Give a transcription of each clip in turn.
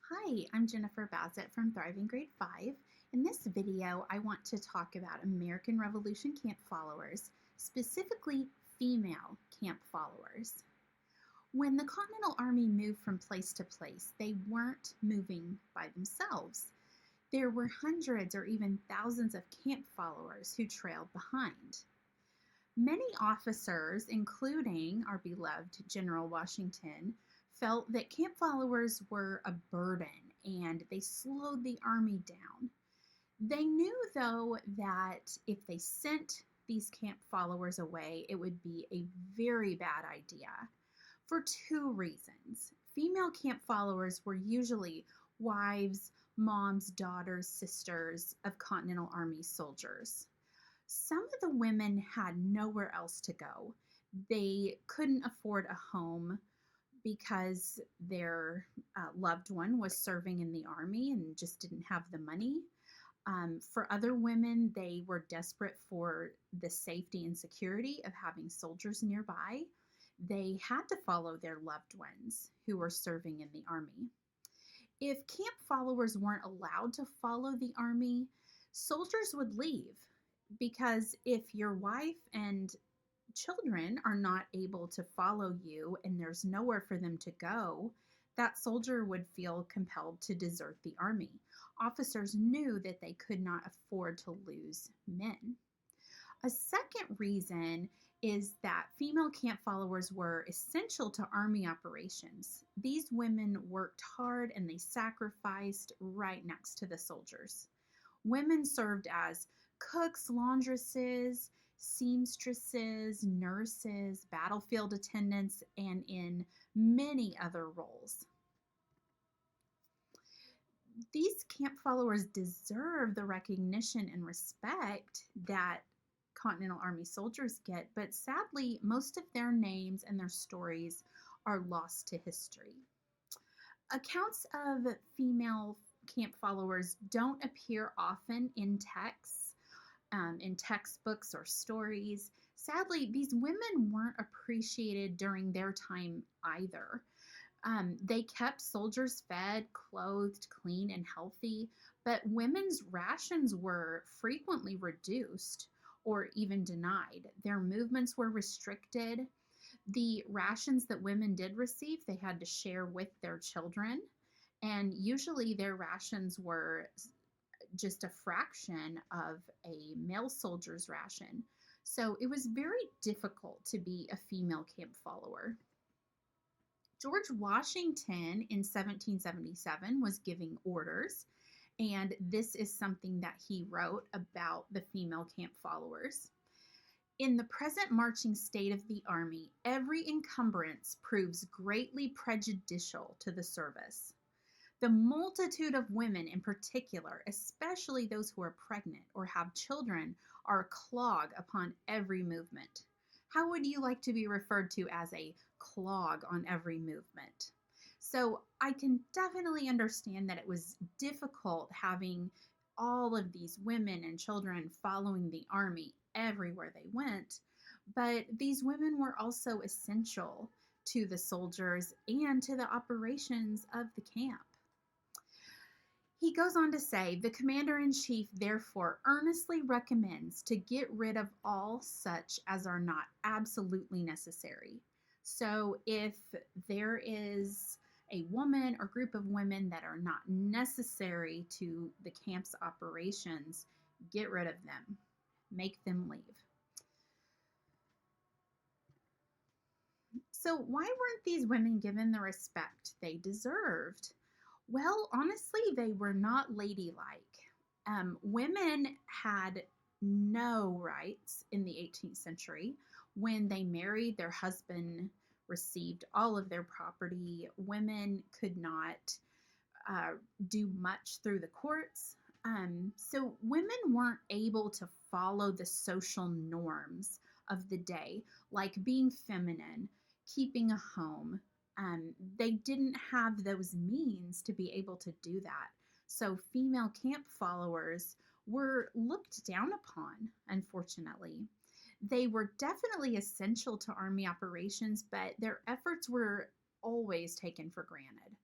Hi, I'm Jennifer Bassett from Thriving Grade 5. In this video, I want to talk about American Revolution camp followers, specifically female camp followers. When the Continental Army moved from place to place, they weren't moving by themselves. There were hundreds or even thousands of camp followers who trailed behind. Many officers, including our beloved General Washington, felt that camp followers were a burden and they slowed the army down. They knew, though, that if they sent these camp followers away, it would be a very bad idea for two reasons. Female camp followers were usually wives, moms, daughters, sisters of Continental Army soldiers. Some of the women had nowhere else to go. They couldn't afford a home because their loved one was serving in the army and just didn't have the money. For other women, they were desperate for the safety and security of having soldiers nearby. They had to follow their loved ones who were serving in the army. If camp followers weren't allowed to follow the army, soldiers would leave because if your wife and children are not able to follow you and there's nowhere for them to go, that soldier would feel compelled to desert the army. Officers knew that they could not afford to lose men. A second reason is that female camp followers were essential to army operations. These women worked hard and they sacrificed right next to the soldiers. Women served as cooks, laundresses, seamstresses, nurses, battlefield attendants, and in many other roles. These camp followers deserve the recognition and respect that Continental Army soldiers get, but sadly, most of their names and their stories are lost to history. Accounts of female camp followers don't appear often in texts, in textbooks or stories. Sadly, these women weren't appreciated during their time either. They kept soldiers fed, clothed, clean, and healthy, but women's rations were frequently reduced or even denied. Their movements were restricted. The rations that women did receive, they had to share with their children, and usually their rations were just a fraction of a male soldier's ration. So it was very difficult to be a female camp follower. George Washington in 1777 was giving orders, and this is something that he wrote about the female camp followers. In the present marching state of the army, every encumbrance proves greatly prejudicial to the service. The multitude of women in particular, especially those who are pregnant or have children, are a clog upon every movement. How would you like to be referred to as a clog on every movement? So I can definitely understand that it was difficult having all of these women and children following the army everywhere they went, but these women were also essential to the soldiers and to the operations of the camp. He goes on to say, the commander-in-chief therefore earnestly recommends to get rid of all such as are not absolutely necessary. So if there is a woman or group of women that are not necessary to the camp's operations, get rid of them. Make them leave. So why weren't these women given the respect they deserved? Well, honestly, they were not ladylike. Women had no rights in the 18th century. When they married, their husband received all of their property. Women could not do much through the courts. So women weren't able to follow the social norms of the day, like being feminine, keeping a home. They didn't have those means to be able to do that. So female camp followers were looked down upon, unfortunately. They were definitely essential to army operations, but their efforts were always taken for granted.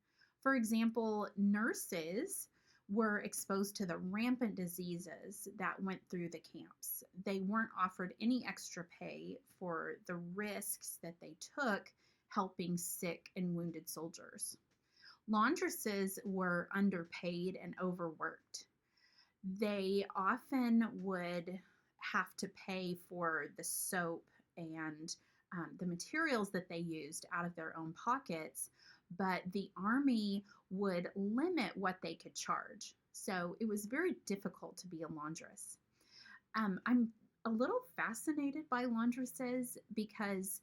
For example, nurses were exposed to the rampant diseases that went through the camps. They weren't offered any extra pay for the risks that they took helping sick and wounded soldiers. Laundresses were underpaid and overworked. They often would have to pay for the soap and the materials that they used out of their own pockets, but the Army would limit what they could charge. So it was very difficult to be a laundress. I'm a little fascinated by laundresses because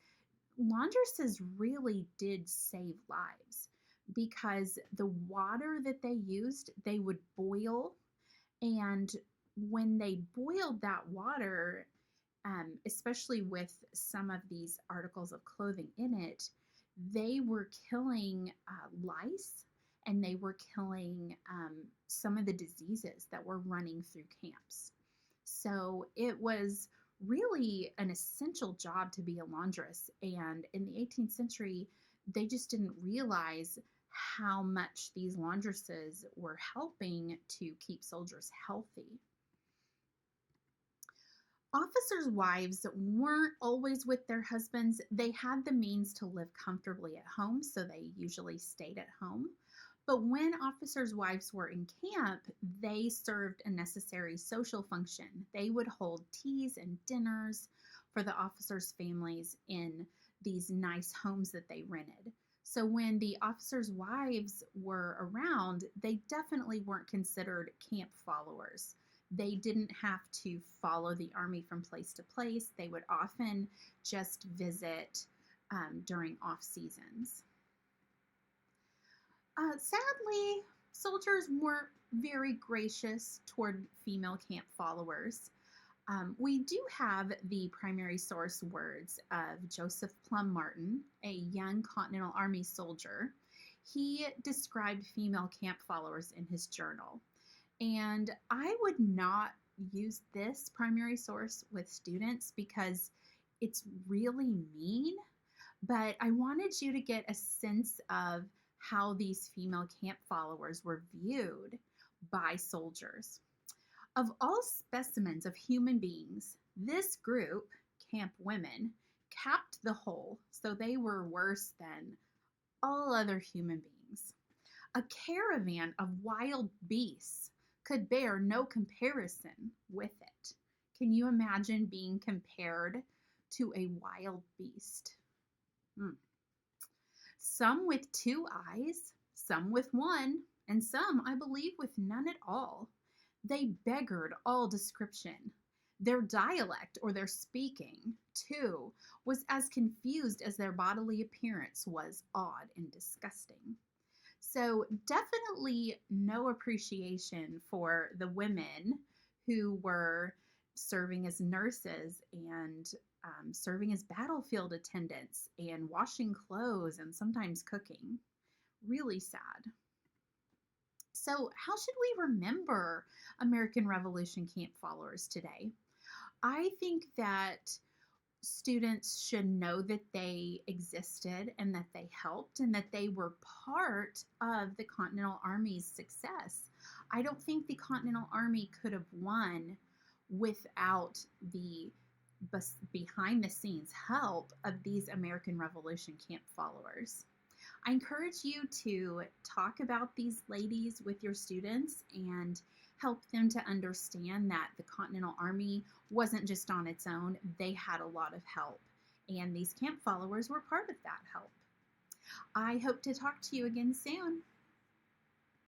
laundresses really did save lives because the water that they used, they would boil, and when they boiled that water, especially with some of these articles of clothing in it, they were killing lice and they were killing some of the diseases that were running through camps. So it was really an essential job to be a laundress. And in the 18th century, they just didn't realize how much these laundresses were helping to keep soldiers healthy. Officers' wives weren't always with their husbands. They had the means to live comfortably at home, so they usually stayed at home. But when officers' wives were in camp, they served a necessary social function. They would hold teas and dinners for the officers' families in these nice homes that they rented. So when the officers' wives were around, they definitely weren't considered camp followers. They didn't have to follow the Army from place to place. They would often just visit during off seasons. Sadly, soldiers weren't very gracious toward female camp followers. We do have the primary source words of Joseph Plum Martin, a young Continental Army soldier. He described female camp followers in his journal. And I would not use this primary source with students because it's really mean, but I wanted you to get a sense of how these female camp followers were viewed by soldiers. Of all specimens of human beings, this group, camp women, capped the whole, so they were worse than all other human beings. A caravan of wild beasts could bear no comparison with it. Can you imagine being compared to a wild beast? Some with 2 eyes, some with 1, and some, I believe, with none at all. They beggared all description. Their dialect, or their speaking, too, was as confused as their bodily appearance was odd and disgusting. So definitely no appreciation for the women who were serving as nurses and serving as battlefield attendants and washing clothes and sometimes cooking. Really sad. So how should we remember American Revolution camp followers today? I think that students should know that they existed and that they helped and that they were part of the Continental Army's success. I don't think the Continental Army could have won without the behind the scenes help of these American Revolution camp followers. I encourage you to talk about these ladies with your students and help them to understand that the Continental Army wasn't just on its own. They had a lot of help, and these camp followers were part of that help. I hope to talk to you again soon.